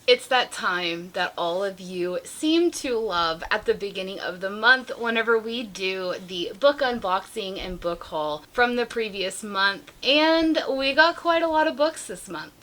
It's that time that all of you seem to love at the beginning of the month whenever we do the book unboxing and book haul from the previous month, and we got quite a lot of books this month.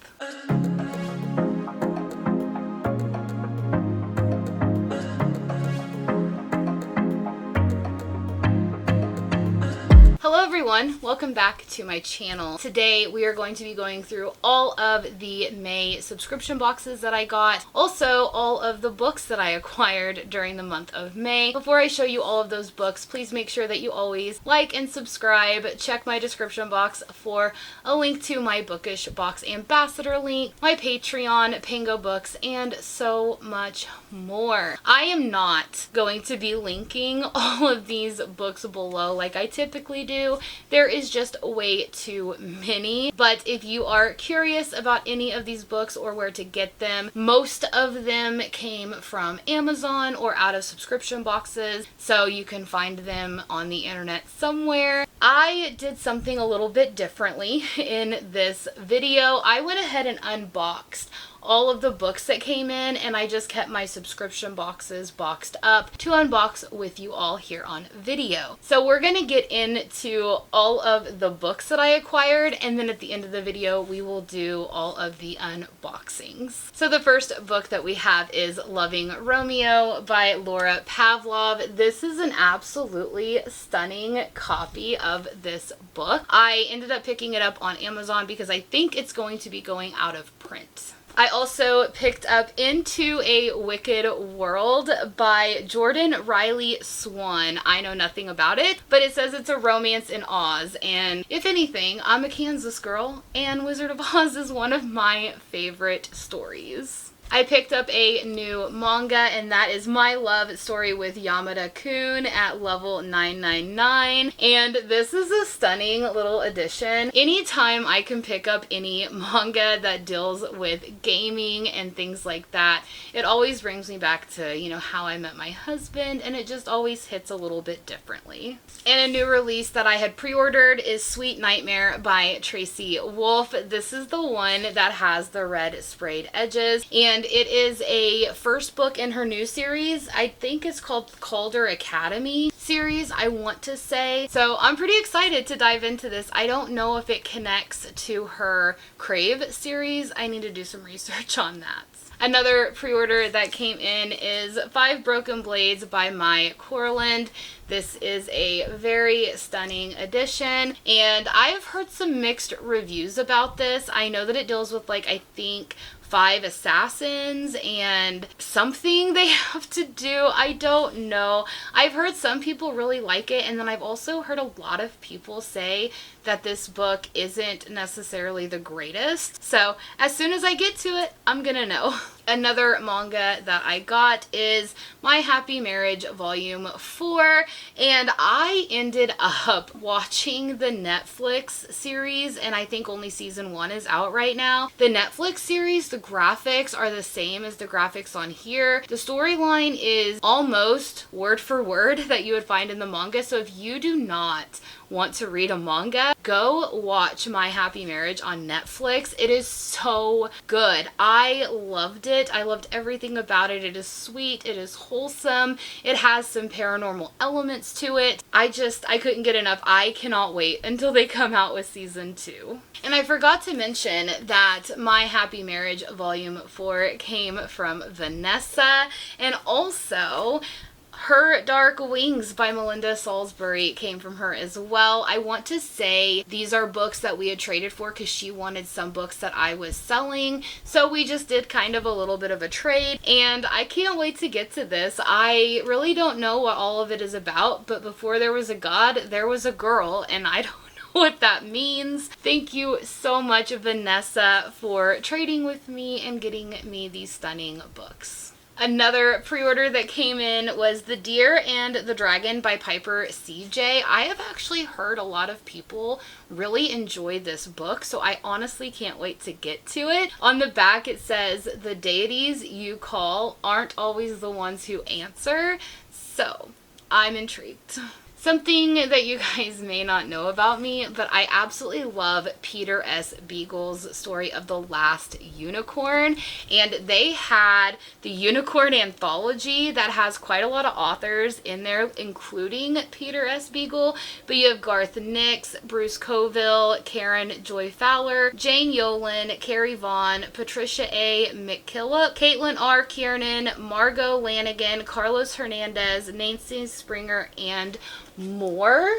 Hello everyone, welcome back to my channel. Today we are going to be going through all of the May subscription boxes that I got, also all of the books that I acquired during the month of May. Before I show you all of those books, please make sure that you always like and subscribe. Check my description box for a link to my Bookish Box Ambassador link, my Patreon, Pango Books, and so much more. I am not going to be linking all of these books below like I typically do. There is just way too many, but if you are curious about any of these books or where to get them, most of them came from Amazon or out of subscription boxes, so you can find them on the internet somewhere. I did something a little bit differently in this video. I went ahead and unboxed all of the books that came in, and I just kept my subscription boxes boxed up to unbox with you all here on video. So we're gonna get into all of the books that I acquired, and then at the end of the video we will do all of the unboxings. So the first book that we have is Loving Romeo by Laura Pavlov. This is an absolutely stunning copy of this book. I ended up picking it up on Amazon because I think it's going to be going out of print. I also picked up Into a Wicked World by Jordan Riley Swan. I know nothing about it, but it says it's a romance in Oz, and if anything, I'm a Kansas girl, and Wizard of Oz is one of my favorite stories. I picked up a new manga, and that is My Love Story with Yamada-kun at level 999, and this is a stunning little addition. Anytime I can pick up any manga that deals with gaming and things like that, it always brings me back to, you know, how I met my husband, and it just always hits a little bit differently. And a new release that I had pre-ordered is Sweet Nightmare by Tracy Wolff. This is the one that has the red sprayed edges, and it is a first book in her new series. I think it's called Calder Academy series, I want to say. So I'm pretty excited to dive into this. I don't know if it connects to her Crave series. I need to do some research on that. Another pre-order that came in is Five Broken Blades by Mai Corland. This is a very stunning edition, and I've heard some mixed reviews about this. I know that it deals with, like, I think 5 assassins and something they have to do. I don't know. I've heard some people really like it, and then I've also heard a lot of people say that this book isn't necessarily the greatest. So as soon as I get to it, I'm gonna know. Another manga that I got is My Happy Marriage Volume 4, and I ended up watching the Netflix series, and I think only season 1 is out right now. The Netflix series, the graphics are the same as the graphics on here. The storyline is almost word for word that you would find in the manga, so if you do not want to read a manga, go watch My Happy Marriage on Netflix. It is so good. I loved it. I loved everything about it. It is sweet. It is wholesome. It has some paranormal elements to it. I couldn't get enough. I cannot wait until they come out with season 2. And I forgot to mention that My Happy Marriage Volume 4 came from Vanessa, and also Her Dark Wings by Melinda Salisbury came from her as well. I want to say these are books that we had traded for because she wanted some books that I was selling. So we just did kind of a little bit of a trade, and I can't wait to get to this. I really don't know what all of it is about, but before there was a god, there was a girl, and I don't know what that means. Thank you so much, Vanessa, for trading with me and getting me these stunning books. Another pre-order that came in was The Deer and the Dragon by Piper CJ. I have actually heard a lot of people really enjoy this book, so I honestly can't wait to get to it. On the back it says, the deities you call aren't always the ones who answer, so I'm intrigued. Something that you guys may not know about me, but I absolutely love Peter S. Beagle's story of the last unicorn. And they had the Unicorn Anthology that has quite a lot of authors in there, including Peter S. Beagle. But you have Garth Nix, Bruce Coville, Karen Joy Fowler, Jane Yolen, Carrie Vaughn, Patricia A. McKillop, Caitlin R. Kiernan, Margot Lanigan, Carlos Hernandez, Nancy Springer, and more.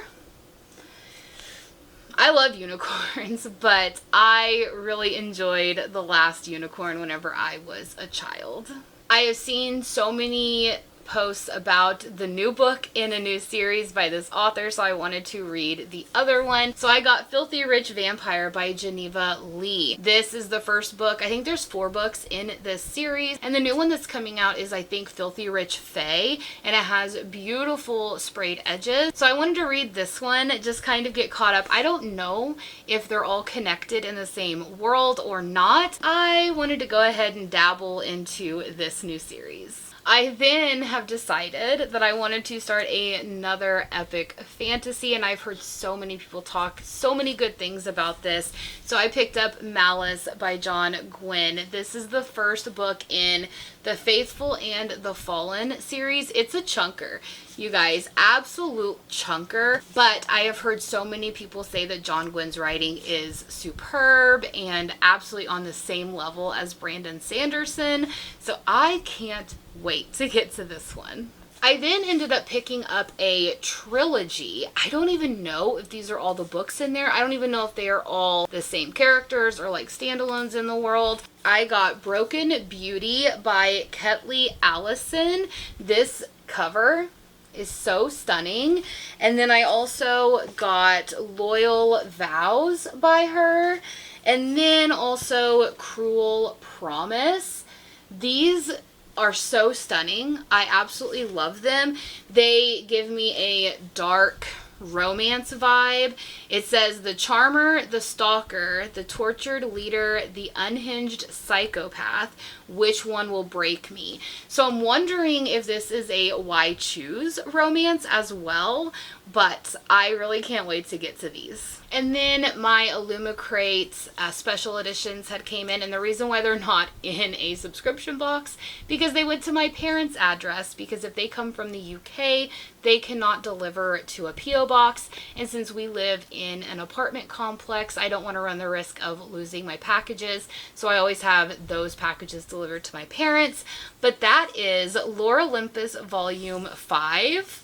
I love unicorns, but I really enjoyed The Last Unicorn whenever I was a child. I have seen so many posts about the new book in a new series by this author, so I wanted to read the other one. So I got Filthy Rich Vampire by Geneva Lee. This is the first book. I think there's 4 books in this series, and the new one that's coming out is, I think, Filthy Rich Fae, and it has beautiful sprayed edges. So I wanted to read this one, just kind of get caught up. I don't know if they're all connected in the same world or not. I wanted to go ahead and dabble into this new series. I then have decided that I wanted to start another epic fantasy, and I've heard so many people talk so many good things about this. So I picked up Malice by John Gwynne. This is the first book in the Faithful and the Fallen series. It's a chunker, you guys, absolute chunker. But I have heard so many people say that John Gwynne's writing is superb and absolutely on the same level as Brandon Sanderson. So I can't wait to get to this one. I then ended up picking up a trilogy. I don't even know if these are all the books in there. I don't even know if they are all the same characters or like standalones in the world. I got Broken Beauty by Ketley Allison. This cover is so stunning. And then I also got Loyal Vows by her. And then also Cruel Promise. These are so stunning. I absolutely love them. They give me a dark romance vibe. It says the charmer, the stalker, the tortured leader, the unhinged psychopath, which one will break me? So I'm wondering if this is a why choose romance as well, but I really can't wait to get to these. And then my Illumicrate special editions had came in, and the reason why they're not in a subscription box, because they went to my parents' address, because if they come from the UK, they cannot deliver to a P.O. box, and since we live in an apartment complex, I don't want to run the risk of losing my packages, so I always have those packages delivered to my parents. But that is Lore Olympus Volume 5.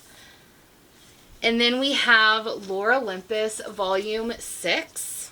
And then we have Lore Olympus Volume 6.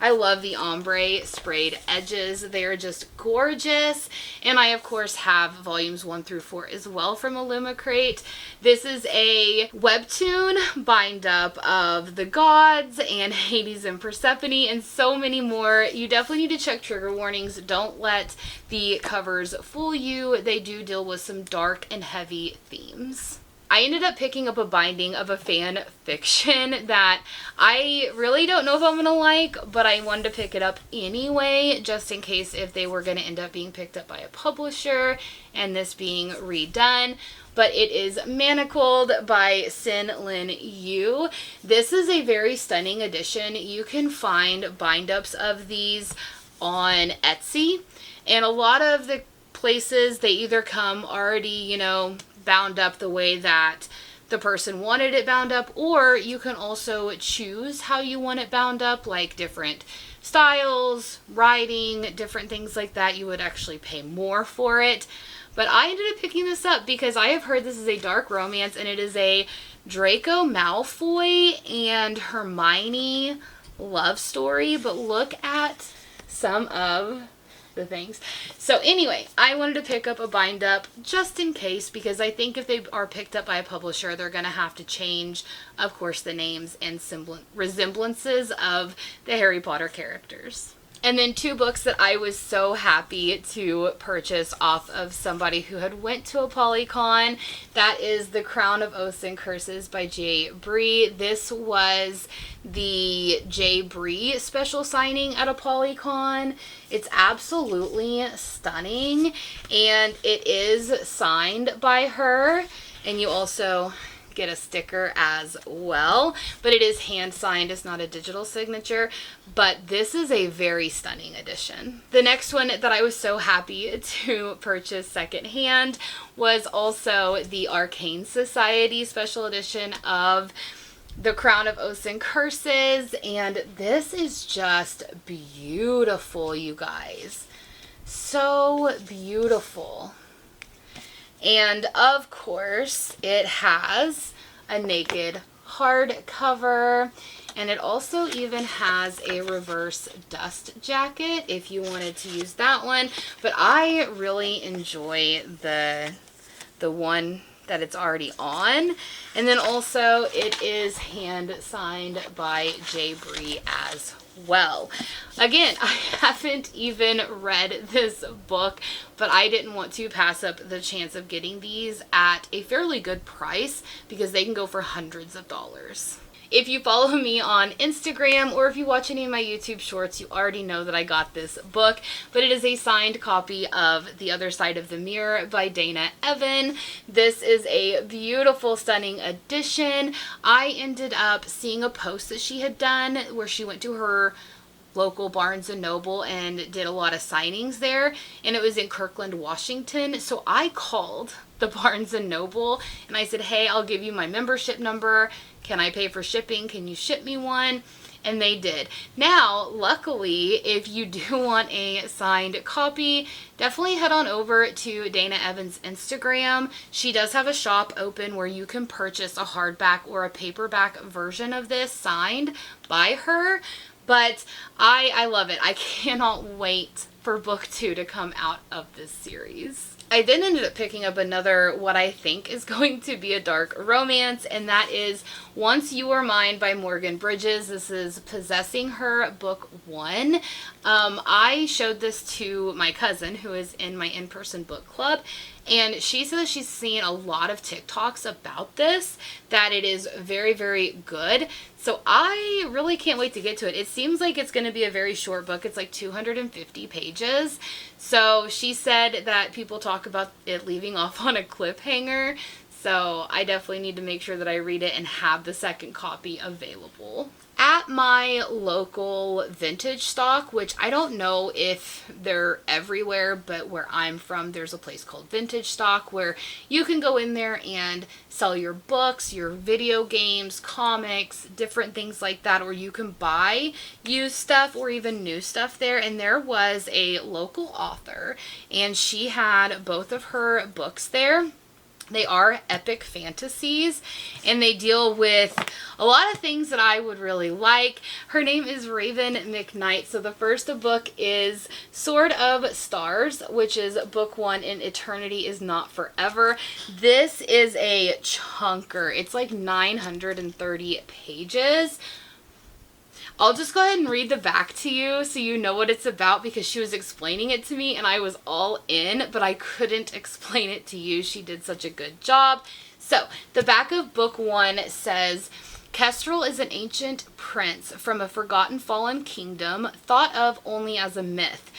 I love the ombre sprayed edges. They are just gorgeous. And I, of course, have Volumes 1 through 4 as well from Illumicrate. This is a webtoon bind-up of the gods and Hades and Persephone and so many more. You definitely need to check trigger warnings. Don't let the covers fool you. They do deal with some dark and heavy themes. I ended up picking up a binding of a fan fiction that I really don't know if I'm going to like, but I wanted to pick it up anyway, just in case if they were going to end up being picked up by a publisher and this being redone. But it is Manacled by Sin Lin Yu. This is a very stunning edition. You can find bind-ups of these on Etsy, and a lot of the places, they either come already, you know, bound up the way that the person wanted it bound up, or you can also choose how you want it bound up, like different styles, writing, different things like that. You would actually pay more for it. But I ended up picking this up because I have heard this is a dark romance, and it is a Draco Malfoy and Hermione love story. But look at some of the things. So anyway, I wanted to pick up a bind up just in case, because I think if they are picked up by a publisher, they're going to have to change, of course, the names and resemblances of the Harry Potter characters. And then 2 books that I was so happy to purchase off of somebody who had went to a Polycon. That is The Crown of Oaths and Curses by J. Bree. This was the J. Bree special signing at a Polycon. It's absolutely stunning, and it is signed by her. And you also get a sticker as well, but it is hand signed. It's not a digital signature, but this is a very stunning edition. The next one that I was so happy to purchase secondhand was also the Arcane Society special edition of The Crown of Oaths and Curses, and this is just beautiful, you guys. So beautiful. And of course, it has a naked hardcover, and it also even has a reverse dust jacket if you wanted to use that one. But I really enjoy the one that it's already on. And then also it is hand signed by J. Bree as well. Again, I haven't even read this book, but I didn't want to pass up the chance of getting these at a fairly good price because they can go for hundreds of dollars. If you follow me on Instagram or if you watch any of my YouTube shorts, you already know that I got this book, but it is a signed copy of The Other Side of the Mirror by Dana Evan. This is a beautiful, stunning edition. I ended up seeing a post that she had done where she went to her local Barnes & Noble and did a lot of signings there, and it was in Kirkland, Washington. So I called the Barnes & Noble and I said, hey, I'll give you my membership number. Can I pay for shipping? Can you ship me one? And they did. Now, luckily, if you do want a signed copy, definitely head on over to Dana Evans' Instagram. She does have a shop open where you can purchase a hardback or a paperback version of this signed by her. But I love it. I cannot wait for book 2 to come out of this series. I then ended up picking up another, what I think is going to be a dark romance, and that is Once You Were Mine by Morgan Bridges. This is Possessing Her, book 1. I showed this to my cousin who is in my in-person book club, and she says she's seen a lot of TikToks about this, that it is very, very good. So I really can't wait to get to it. It seems like it's going to be a very short book. It's like 250 pages. So she said that people talk about it leaving off on a cliffhanger. So I definitely need to make sure that I read it and have the second copy available. At my local vintage stock, which I don't know if they're everywhere, but where I'm from, there's a place called Vintage Stock where you can go in there and sell your books, your video games, comics, different things like that, or you can buy used stuff or even new stuff there. And there was a local author, and she had both of her books there. They are epic fantasies, and they deal with a lot of things that I would really like. Her name is Raven McKnight. So the first book is Sword of Stars, which is book 1 in Eternity Is Not Forever. This is a chunker. It's like 930 pages. I'll just go ahead and read the back to you so you know what it's about, because she was explaining it to me and I was all in, but I couldn't explain it to you. She did such a good job. So the back of book 1 says, Kestrel is an ancient prince from a forgotten fallen kingdom, thought of only as a myth.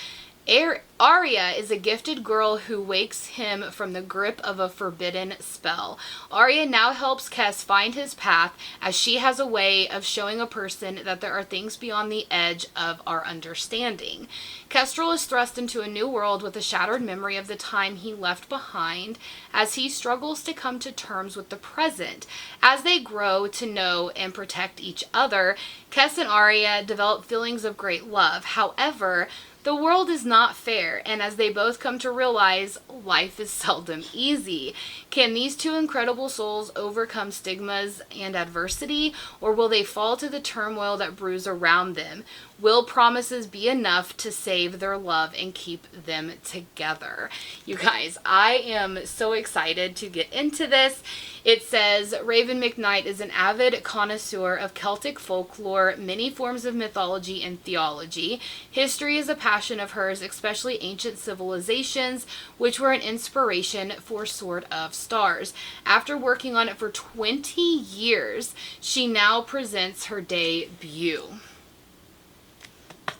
Arya is a gifted girl who wakes him from the grip of a forbidden spell. Arya now helps Kes find his path, as she has a way of showing a person that there are things beyond the edge of our understanding. Kestrel is thrust into a new world with a shattered memory of the time he left behind, as he struggles to come to terms with the present. As they grow to know and protect each other, Kes and Arya develop feelings of great love. However, the world is not fair, and as they both come to realize, life is seldom easy. Can these two incredible souls overcome stigmas and adversity, or will they fall to the turmoil that brews around them? Will promises be enough to save their love and keep them together? You guys, I am so excited to get into this. It says, Raven McKnight is an avid connoisseur of Celtic folklore, many forms of mythology and theology. History is a passion of hers, especially ancient civilizations, which were an inspiration for Sword of Stars. After working on it for 20 years, she now presents her debut.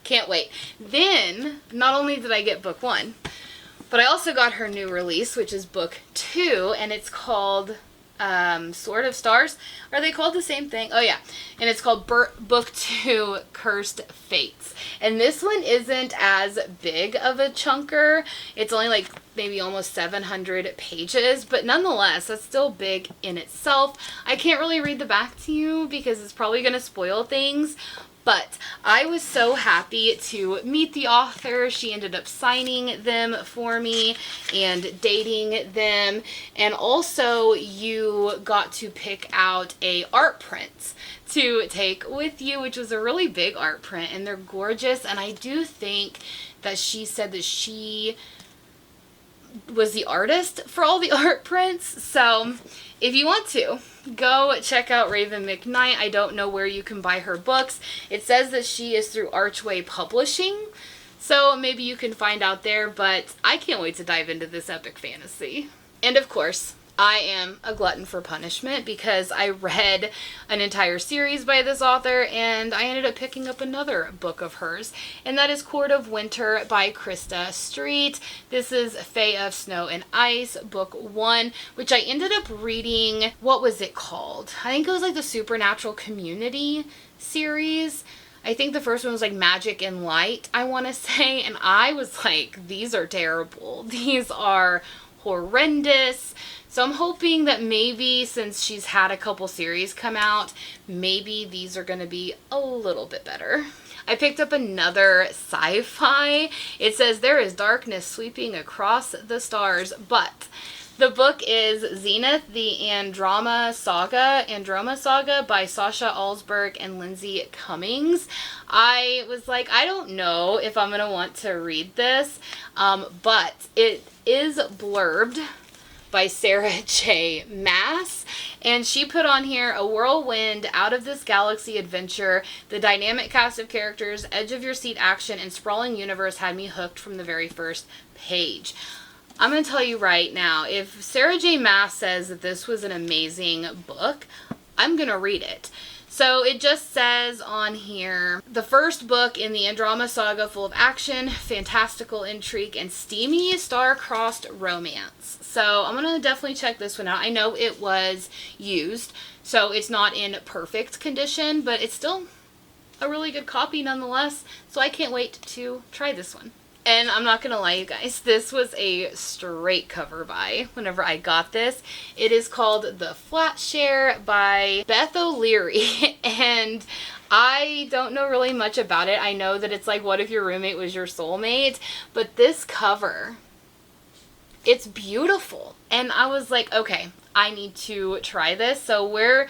Can't wait. Then, not only did I get book 1, but I also got her new release, which is book 2, and it's called Sword of Stars. Are they called the same thing? Oh yeah. And it's called Book 2, Cursed Fates. And this one isn't as big of a chunker. It's only like maybe almost 700 pages, but nonetheless, that's still big in itself. I can't really read the back to you because it's probably going to spoil things. But I was so happy to meet the author. She ended up signing them for me and dating them. And also you got to pick out a art print to take with you, which was a really big art print. And they're gorgeous. And I do think that she said that she was the artist for all the art prints. So if you want to, go check out Raven McKnight. I don't know where you can buy her books. It says that she is through Archway Publishing, so maybe you can find out there, but I can't wait to dive into this epic fantasy. And of course, I am a glutton for punishment because I read an entire series by this author and I ended up picking up another book of hers, and that is Court of Winter by Krista Street. This is Fae of Snow and Ice, book 1, which I ended up reading. What was it called? I think it was like the Supernatural Community series. I think the first one was like Magic and Light, I want to say, and I was like, these are terrible. These are horrendous. So I'm hoping that maybe since she's had a couple series come out, maybe these are going to be a little bit better. I picked up another sci-fi. It says there is darkness sweeping across the stars, but the book is Zenith, the Androma Saga by Sasha Alsberg and Lindsay Cummings. I was like, I don't know if I'm going to want to read this, but it is blurbed by Sarah J. Maas, and she put on here a whirlwind out of this galaxy adventure. The dynamic cast of characters, edge of your seat action, and sprawling universe had me hooked from the very first page. I'm going to tell you right now, if Sarah J. Maas says that this was an amazing book, I'm going to read it. So it just says on here, the first book in the Androma saga, full of action, fantastical intrigue, and steamy star-crossed romance. So I'm going to definitely check this one out. I know it was used, so it's not in perfect condition, but it's still a really good copy nonetheless. So I can't wait to try this one. And I'm not going to lie, you guys, this was a straight cover buy whenever I got this. It is called The Flat Share by Beth O'Leary, and I don't know really much about it. I know that it's like, what if your roommate was your soulmate? But this cover, it's beautiful. And I was like, okay, I need to try this. So we're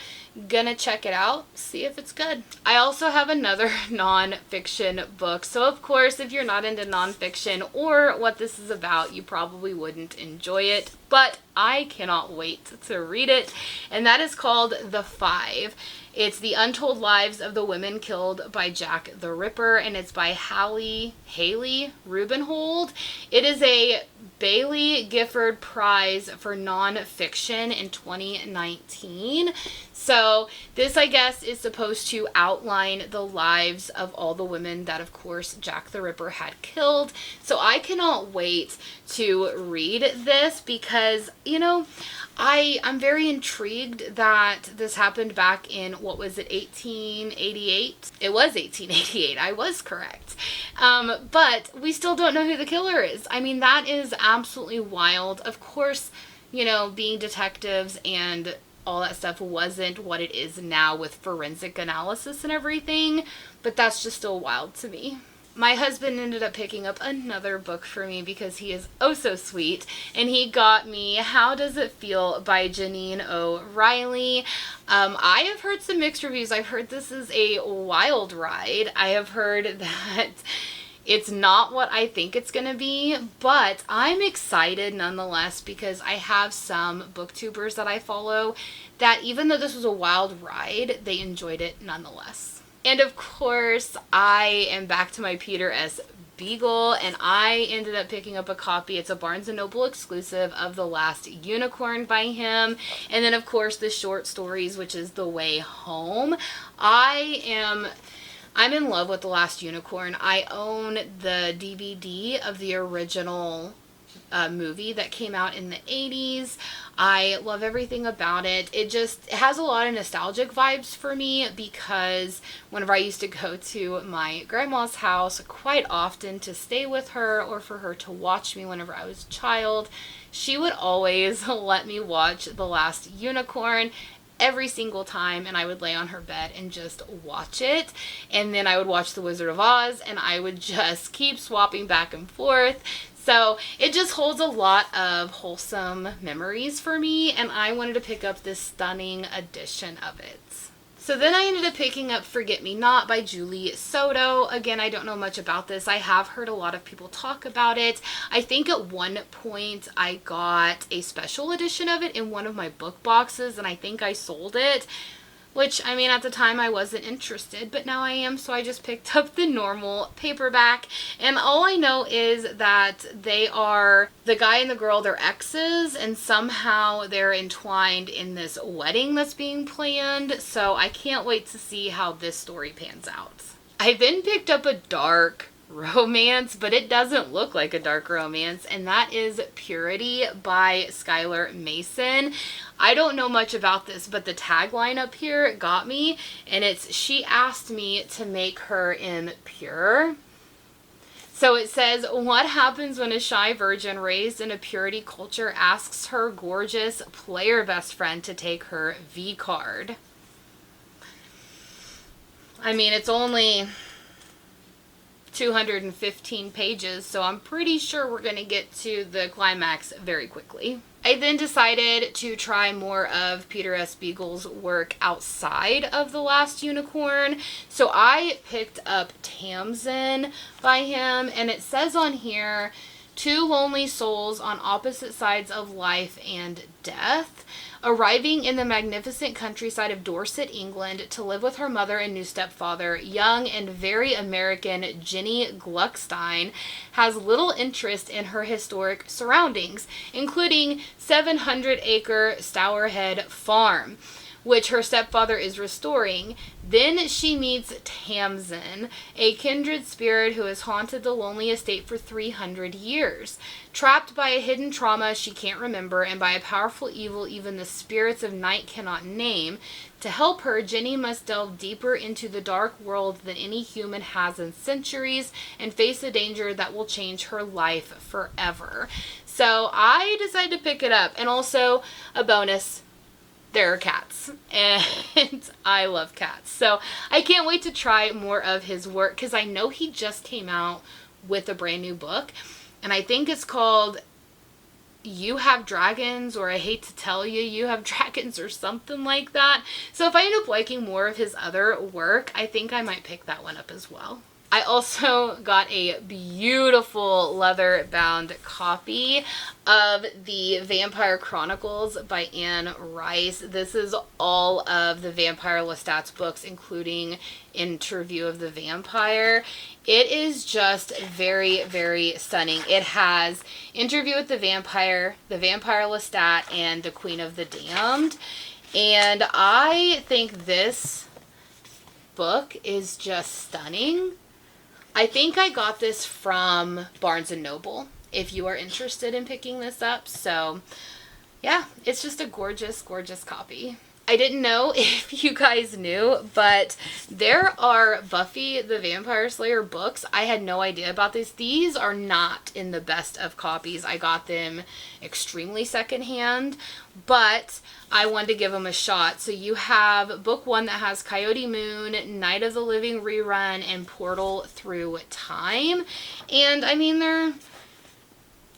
gonna check it out, see if it's good. I also have another non-fiction book. So of course, if you're not into non-fiction or what this is about, you probably wouldn't enjoy it. But I cannot wait to read it. And that is called The Five. It's The Untold Lives of the Women Killed by Jack the Ripper, and it's by Haley Rubenhold. It is a Bailey Gifford Prize for Nonfiction in 2019. So this, I guess, is supposed to outline the lives of all the women that, of course, Jack the Ripper had killed. So I cannot wait to read this because, you know, I'm very intrigued that this happened back in, what was it, 1888? It was 1888. I was correct. But we still don't know who the killer is. I mean, that is absolutely wild. Of course, you know, being detectives and all that stuff wasn't what it is now with forensic analysis and everything, but that's just still wild to me. My husband ended up picking up another book for me because he is oh so sweet, and he got me How Does It Feel by Janine O'Reilly. I have heard some mixed reviews. I've heard this is a wild ride. I have heard that it's not what I think it's going to be, but I'm excited nonetheless because I have some booktubers that I follow that even though this was a wild ride, they enjoyed it nonetheless. And of course, I am back to my Peter S. Beagle, and I ended up picking up a copy. It's a Barnes & Noble exclusive of The Last Unicorn by him. And then, of course, the short stories, which is The Way Home. I'm in love with The Last Unicorn. I own the DVD of the original movie that came out in the 80s. I love everything about it. It has a lot of nostalgic vibes for me because whenever I used to go to my grandma's house quite often to stay with her or for her to watch me whenever I was a child, she would always let me watch The Last Unicorn every single time, and I would lay on her bed and just watch it. And then I would watch The Wizard of Oz, and I would just keep swapping back and forth. So it just holds a lot of wholesome memories for me, and I wanted to pick up this stunning edition of it. So then I ended up picking up Forget Me Not by Julie Soto. Again, I don't know much about this. I have heard a lot of people talk about it. I think at one point I got a special edition of it in one of my book boxes, and I think I sold it. Which, I mean, at the time I wasn't interested, but now I am, so I just picked up the normal paperback. And all I know is that the guy and the girl, they're exes, and somehow they're entwined in this wedding that's being planned. So I can't wait to see how this story pans out. I then picked up a dark romance, but it doesn't look like a dark romance, and that is Purity by Skylar Mason. I don't know much about this, but the tagline up here got me, and it's, she asked me to make her impure. So it says, what happens when a shy virgin raised in a purity culture asks her gorgeous player best friend to take her V card? I mean, it's only 215 pages, so I'm pretty sure we're going to get to the climax very quickly. I then decided to try more of Peter S. Beagle's work outside of The Last Unicorn. So I picked up Tamsin by him, and it says on here, two lonely souls on opposite sides of life and death, arriving in the magnificent countryside of Dorset, England, to live with her mother and new stepfather, young and very American Jenny Gluckstein has little interest in her historic surroundings, including 700-acre Stourhead Farm, which her stepfather is restoring. Then she meets Tamsin, a kindred spirit who has haunted the lonely estate for 300 years. Trapped by a hidden trauma she can't remember and by a powerful evil even the spirits of night cannot name, to help her, Jenny must delve deeper into the dark world than any human has in centuries and face a danger that will change her life forever. So I decided to pick it up. And also a bonus, there are cats, and I love cats. So I can't wait to try more of his work, because I know he just came out with a brand new book, and I think it's called You Have Dragons, or I Hate to Tell You, You Have Dragons, or something like that. So if I end up liking more of his other work, I think I might pick that one up as well. I also got a beautiful leather-bound copy of the Vampire Chronicles by Anne Rice. This is all of the Vampire Lestat's books, including Interview of the Vampire. It is just very, very stunning. It has Interview with the Vampire Lestat, and The Queen of the Damned. And I think this book is just stunning. I think I got this from Barnes & Noble, if you are interested in picking this up. So, yeah, it's just a gorgeous, gorgeous copy. I didn't know if you guys knew, but there are Buffy the Vampire Slayer books. I had no idea about this. These are not in the best of copies. I got them extremely secondhand, but I wanted to give them a shot. So you have book one that has Coyote Moon, Night of the Living Rerun, and Portal Through Time. And I mean, they're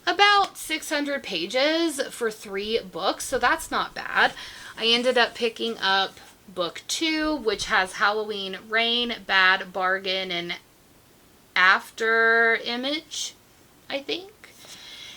about 600 pages for 3 books, so that's not bad. I ended up picking up book 2, which has Halloween Rain, Bad Bargain, and After Image, I think.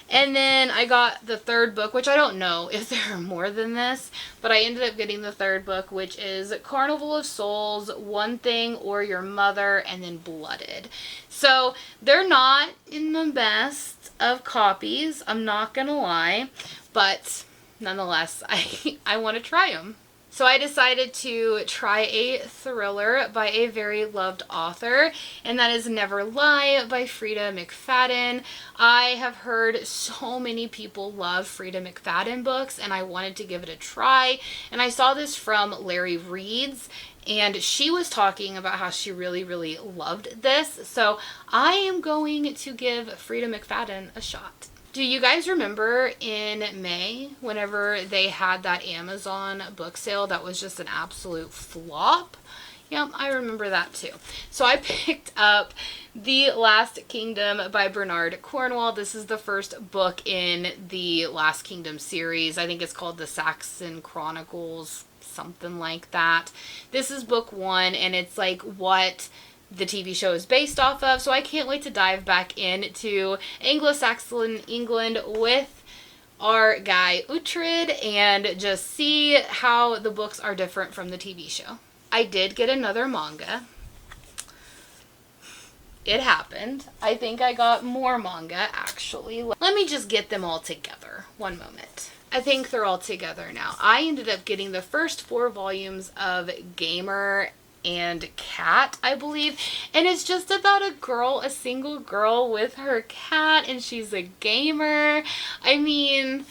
And then I got the third book, which I don't know if there are more than this, but I ended up getting the third book, which is Carnival of Souls, One Thing or Your Mother, and then Blooded. So they're not in the best of copies, I'm not gonna lie, but nonetheless, I want to try them. So I decided to try a thriller by a very loved author, and that is Never Lie by Frida McFadden. I have heard so many people love Frida McFadden books, and I wanted to give it a try. And I saw this from Larry Reed's, and she was talking about how she really, really loved this. So I am going to give Frida McFadden a shot. Do you guys remember in May, whenever they had that Amazon book sale that was just an absolute flop? Yep, I remember that too. So I picked up The Last Kingdom by Bernard Cornwell. This is the first book in the Last Kingdom series. I think it's called The Saxon Chronicles, something like that. This is book 1, and it's like what the TV show is based off of, so I can't wait to dive back into Anglo-Saxon England with our guy Uhtred and just see how the books are different from the TV show. I did get another manga. It happened. I think I got more manga, actually. Let me just get them all together. One moment. I think they're all together now. I ended up getting the first 4 volumes of Gamer and Cat, I believe, and it's just about a single girl with her cat, and she's a gamer. I mean,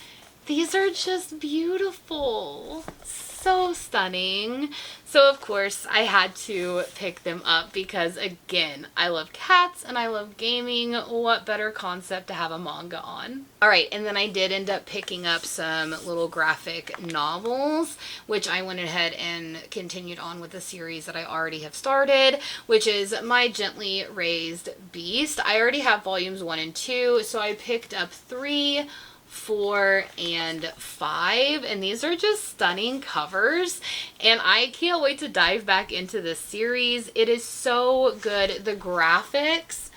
these are just beautiful, so stunning. So of course I had to pick them up because, again, I love cats and I love gaming. What better concept to have a manga on? Alright, and then I did end up picking up some little graphic novels, which I went ahead and continued on with the series that I already have started, which is My Gently Raised Beast. I already have volumes 1 and 2, so I picked up 3, 4, and 5, and these are just stunning covers, and I can't wait to dive back into this series. It is so good. The graphics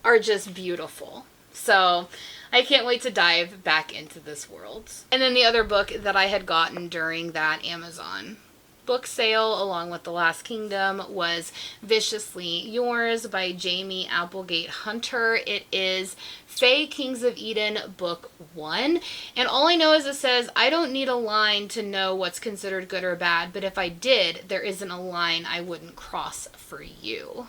are just beautiful, so I can't wait to dive back into this world. And then the other book that I had gotten during that Amazon book sale along with The Last Kingdom was Viciously Yours by Jamie Applegate Hunter. It is Fae Kings of Eden book 1, and all I know is it says I don't need a line to know what's considered good or bad, but if I did, there isn't a line I wouldn't cross for you.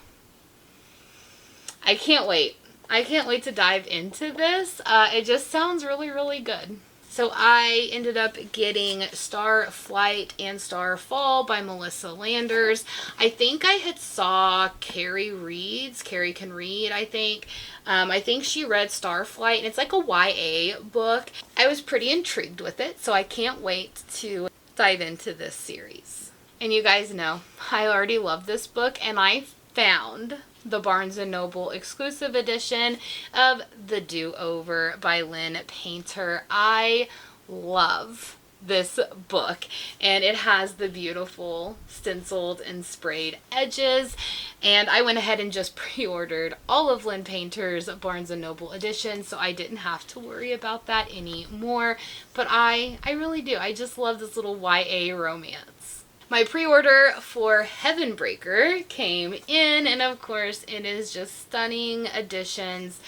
I can't wait. I can't wait to dive into this. It just sounds really, really good. So I ended up getting Star Flight and Starfall by Melissa Landers. I think I had saw Carrie Can Read, I think. I think she read Starflight, and it's like a YA book. I was pretty intrigued with it, so I can't wait to dive into this series. And you guys know, I already love this book, and I found the Barnes & Noble exclusive edition of The Do-Over by Lynn Painter. I love this book, and it has the beautiful stenciled and sprayed edges, and I went ahead and just pre-ordered all of Lynn Painter's Barnes & Noble edition, so I didn't have to worry about that anymore. But I really do. I just love this little YA romance. My pre-order for Heavenbreaker came in, and of course it is just stunning editions.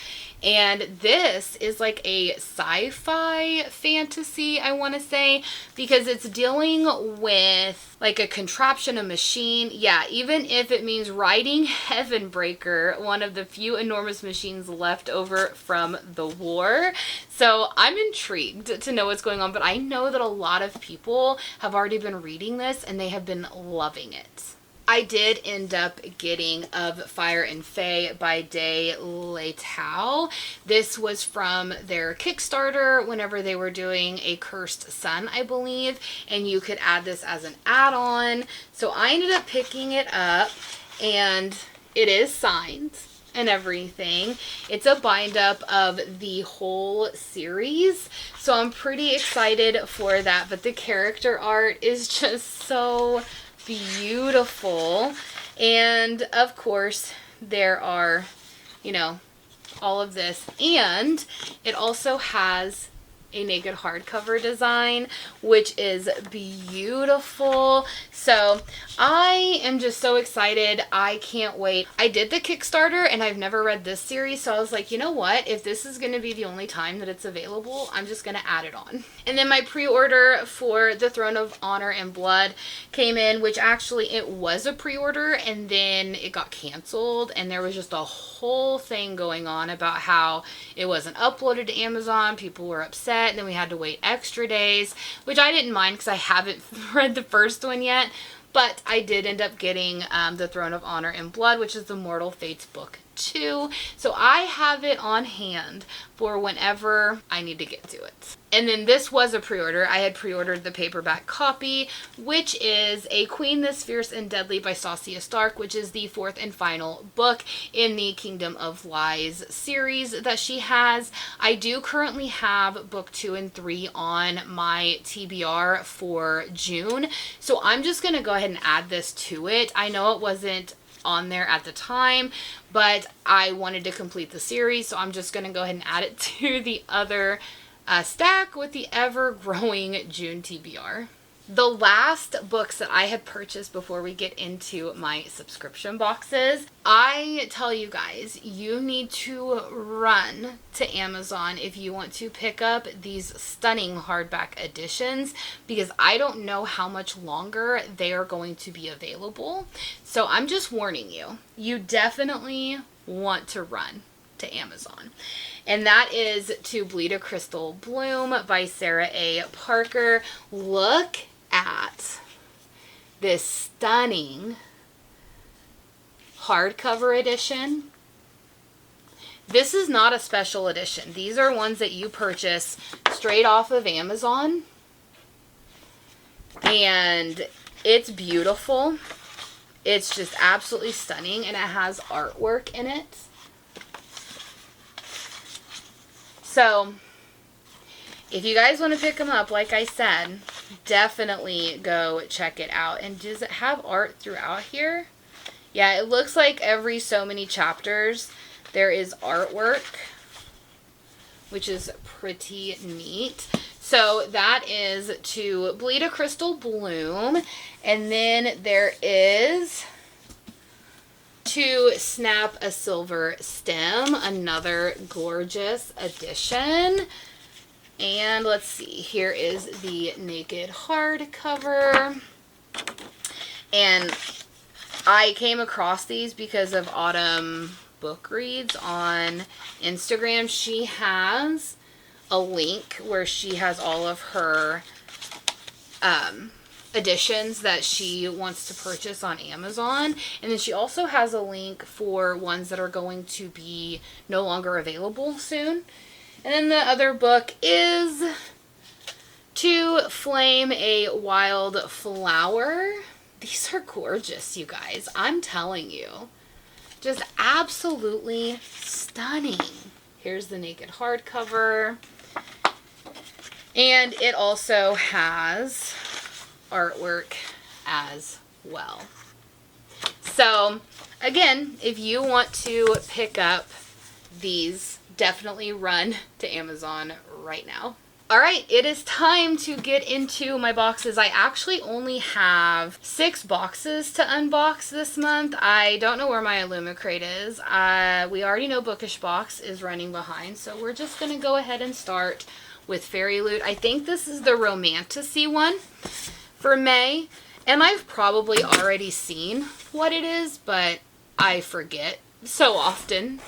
And this is like a sci-fi fantasy, I want to say, because it's dealing with like a contraption, a machine. Yeah, even if it means riding Heavenbreaker, one of the few enormous machines left over from the war. So I'm intrigued to know what's going on, but I know that a lot of people have already been reading this and they have been loving it. I did end up getting Of Fire and Fae by Day Leitao. This was from their Kickstarter whenever they were doing A Cursed Sun, I believe, and you could add this as an add-on. So I ended up picking it up, and it is signed and everything. It's a bind up of the whole series, so I'm pretty excited for that. But the character art is just so beautiful, and of course there are, you know, all of this, and it also has a naked hardcover design, which is beautiful. So I am just so excited. I can't wait. I did the Kickstarter and I've never read this series, so I was like, you know what? If this is going to be the only time that it's available, I'm just going to add it on. And then my pre-order for The Throne of Honor and Blood came in, which actually it was a pre-order and then it got canceled, and there was just a whole thing going on about how it wasn't uploaded to Amazon. People were upset, and then we had to wait extra days, which I didn't mind because I haven't read the first one yet. But I did end up getting The Throne of Honor and Blood, which is the Mortal Fates book 2. So I have it on hand for whenever I need to get to it. And then this was a pre-order. I had pre-ordered the paperback copy, which is A Queen This Fierce and Deadly by Saucia Stark, which is the 4th and final book in the Kingdom of Lies series that she has. I do currently have book 2 and 3 on my TBR for June, so I'm just going to go ahead and add this to it. I know it wasn't on there at the time, but I wanted to complete the series, so I'm just going to go ahead and add it to the other stack with the ever-growing June TBR. The last books that I had purchased before we get into my subscription boxes, I tell you guys, you need to run to Amazon if you want to pick up these stunning hardback editions, because I don't know how much longer they are going to be available. So I'm just warning you, you definitely want to run to Amazon. And that is To Bleed a Crystal Bloom by Sarah A. Parker. Look at this stunning hardcover edition. This is not a special edition. These are ones that you purchase straight off of Amazon. And it's beautiful. It's just absolutely stunning, and it has artwork in it. So if you guys want to pick them up, like I said, definitely go check it out. And does it have art throughout here? Yeah, it looks like every so many chapters there is artwork, which is pretty neat. So that is To Bleed a Crystal Bloom. And then there is To Snap a Silver Stem, another gorgeous edition. And let's see, here is the naked hardcover. And I came across these because of Autumn Book Reads on Instagram. She has a link where she has all of her editions that she wants to purchase on Amazon. And then she also has a link for ones that are going to be no longer available soon. And then the other book is To Flame a Wild Flower. These are gorgeous, you guys. I'm telling you. Just absolutely stunning. Here's the naked hardcover. And it also has artwork as well. So, again, if you want to pick up these, definitely run to Amazon right now. Alright, it is time to get into my boxes. I actually only have 6 boxes to unbox this month. I don't know where my Illumicrate is. We already know Bookish Box is running behind, so we're just going to go ahead and start with Fairy Loot. I think this is the Romantasy one for May, and I've probably already seen what it is, but I forget so often.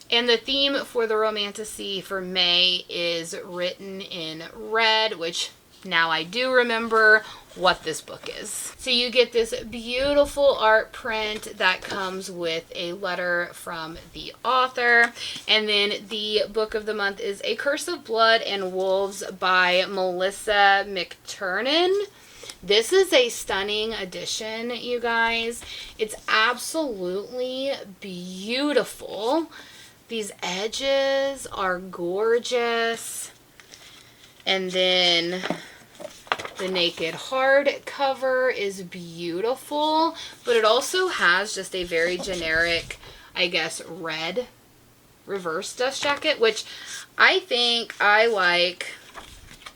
And the theme for the Romantasy for May is Written in Red, which now I do remember what this book is. So you get this beautiful art print that comes with a letter from the author. And then the book of the month is A Curse of Blood and Wolves by Melissa McTernan. This is a stunning edition, you guys. It's absolutely beautiful. These edges are gorgeous. And then the naked hardcover is beautiful, but it also has just a very generic, I guess, red reverse dust jacket, which I think I like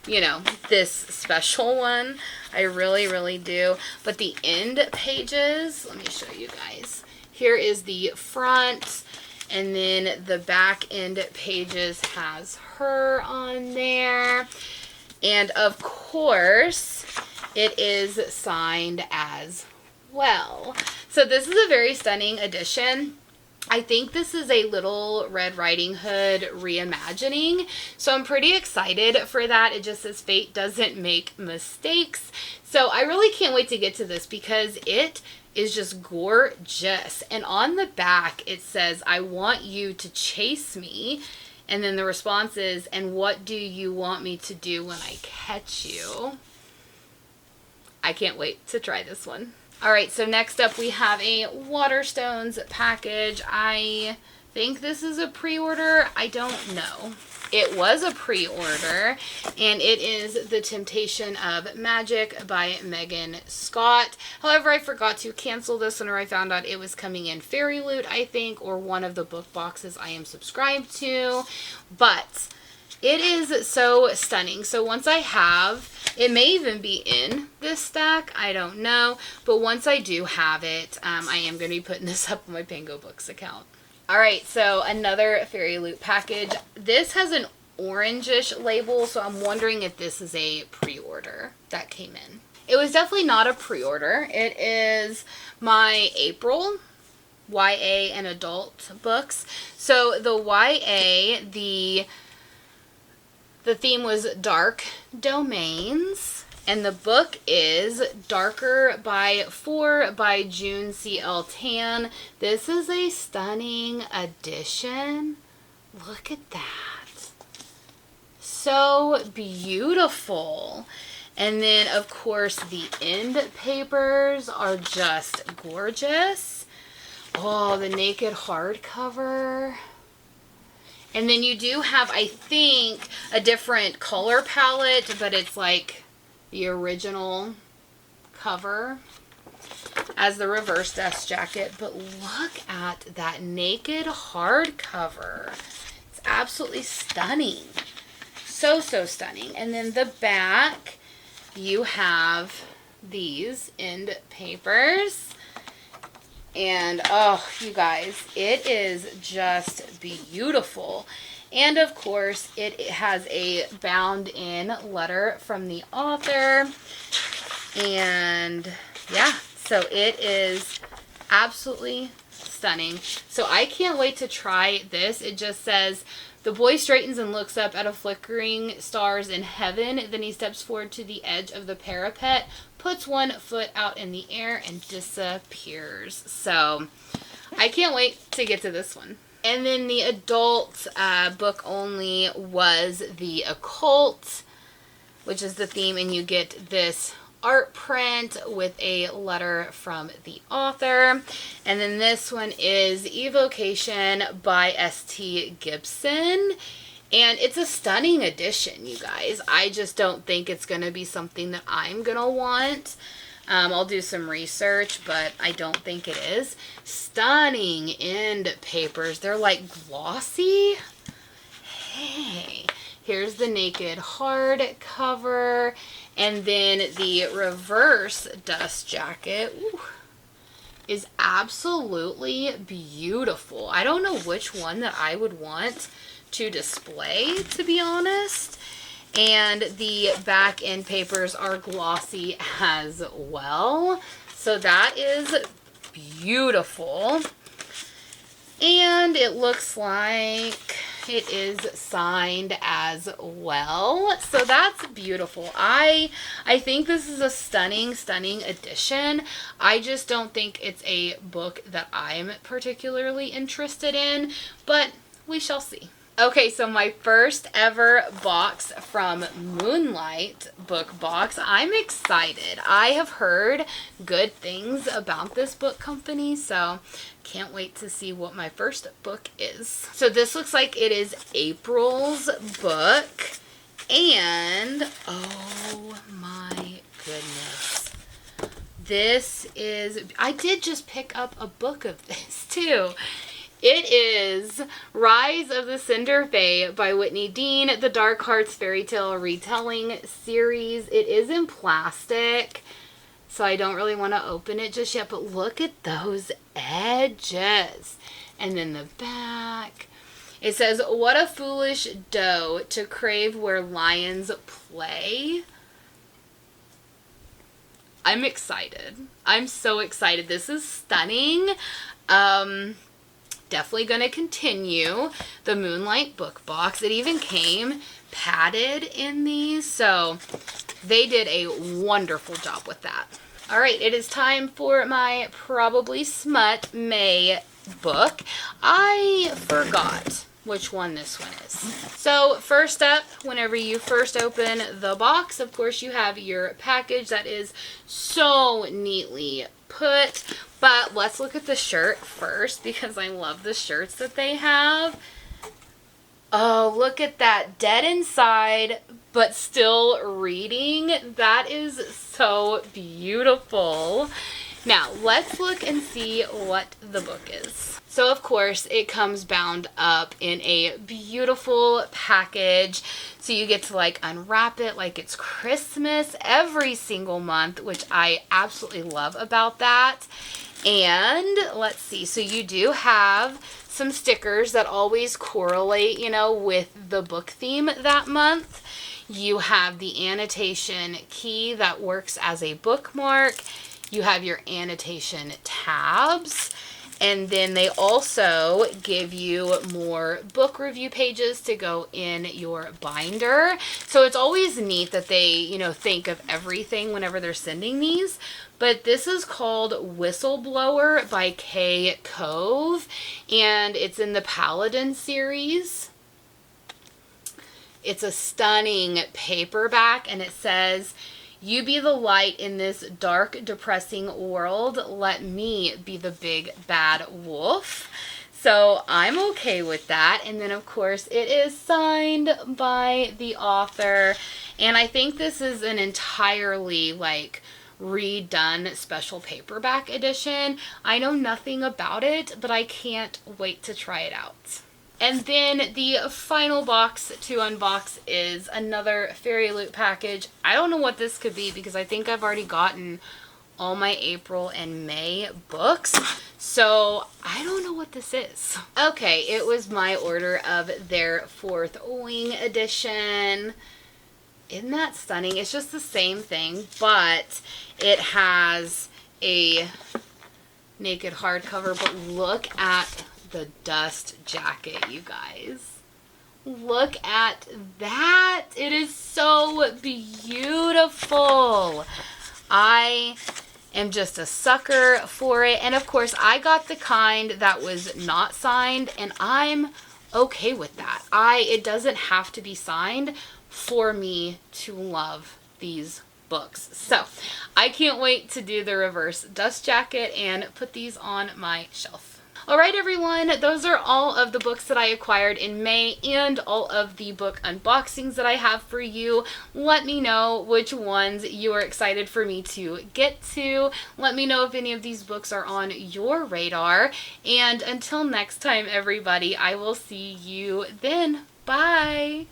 you know, this special one. I really, really do. But the end pages, let me show you guys. Here is the front, and then the back end pages has her on there. And of course, it is signed as well. So this is a very stunning edition. I think this is a Little Red Riding Hood reimagining, so I'm pretty excited for that. It just says fate doesn't make mistakes. So I really can't wait to get to this because it is just gorgeous. And on the back it says, I want you to chase me. And then the response is, and what do you want me to do when I catch you? I can't wait to try this one. All right, so next up we have a Waterstones package. I think this is a pre-order. I don't know. It was a pre-order, and it is The Temptation of Magic by Megan Scott. However, I forgot to cancel this whenever I found out it was coming in Fairy Loot, I think, or one of the book boxes I am subscribed to. But it is so stunning. So once I have, it may even be in this stack, I don't know. But once I do have it, I am going to be putting this up on my Pango Books account. Alright, so another Fairy Loot package. This has an orangish label, so I'm wondering if this is a pre-order that came in. It was definitely not a pre-order. It is my April YA and adult books. So the YA, the theme was Dark Domains. And the book is Darker by 4 by June C.L. Tan. This is a stunning edition. Look at that. So beautiful. And then, of course, the end papers are just gorgeous. Oh, the naked hardcover. And then you do have, I think, a different color palette, but it's like the original cover as the reverse dust jacket. But look at that naked hardcover. It's absolutely stunning. So, so stunning. And then the back, you have these end papers. And, oh, you guys, it is just beautiful. And, of course, it has a bound-in letter from the author. And, yeah, so it is absolutely stunning. So I can't wait to try this. It just says, the boy straightens and looks up at a flickering stars in heaven. Then he steps forward to the edge of the parapet, puts one foot out in the air, and disappears. So I can't wait to get to this one. And then the adult book only was The Occult, which is the theme, and you get this art print with a letter from the author. And then this one is Evocation by S.T. Gibson. And it's a stunning edition, you guys. I just don't think it's going to be something that I'm going to want. I'll do some research, but I don't think it is. Stunning end papers. They're like glossy. Hey, here's the naked hardcover. And then the reverse dust jacket is absolutely beautiful. I don't know which one that I would want to display, to be honest. And the back end papers are glossy as well. So that is beautiful. And it looks like it is signed as well. So that's beautiful. I think this is a stunning, stunning edition. I just don't think it's a book that I'm particularly interested in, but we shall see. Okay, so my first ever box from Moonlight Book Box. I'm excited. I have heard good things about this book company, so can't wait to see what my first book is. So this looks like it is April's book, and oh my goodness. This is, I did just pick up a book of this too. It is Rise of the Cinder Fae by Whitney Dean, the Dark Hearts fairy tale retelling series. It is in plastic, so I don't really want to open it just yet, but look at those edges. And then the back. It says, "What a foolish doe to crave where lions play." I'm excited. I'm so excited. This is stunning. Definitely going to continue the Moonlight book box. It even came padded in these, so they did a wonderful job with that. All right, it is time for my Probably Smut May book. I forgot which one this one is. So first up, whenever you first open the box, of course you have your package that is so neatly put. But let's look at the shirt first because I love the shirts that they have. Oh, look at that. Dead inside, but still reading. That is so beautiful. Now, let's look and see what the book is. So, of course, it comes bound up in a beautiful package. So you get to like unwrap it like it's Christmas every single month, which I absolutely love about that. And let's see, so you do have some stickers that always correlate, you know, with the book theme that month. You have the annotation key that works as a bookmark. You have your annotation tabs. And then they also give you more book review pages to go in your binder. So it's always neat that they, you know, think of everything whenever they're sending these. But this is called Whistleblower by Kay Cove, and it's in the Paladin series. It's a stunning paperback, and it says, "You be the light in this dark, depressing world. Let me be the big bad wolf." So I'm okay with that. And then, of course, it is signed by the author. And I think this is an entirely, like, redone special paperback edition. I know nothing about it, but I can't wait to try it out. And then the final box to unbox is another Fairy Loot package. I don't know what this could be because I think I've already gotten all my April and May books. So I don't know what this is. Okay, it was my order of their Fourth Wing edition. Isn't that stunning? It's just the same thing, but it has a naked hardcover. But look at the dust jacket, you guys. Look at that. It is so beautiful. I am just a sucker for it. And of course, I got the kind that was not signed, and I'm okay with that. It doesn't have to be signed for me to love these books. So I can't wait to do the reverse dust jacket and put these on my shelf. Alright everyone, those are all of the books that I acquired in May and all of the book unboxings that I have for you. Let me know which ones you are excited for me to get to. Let me know if any of these books are on your radar. And until next time everybody, I will see you then. Bye!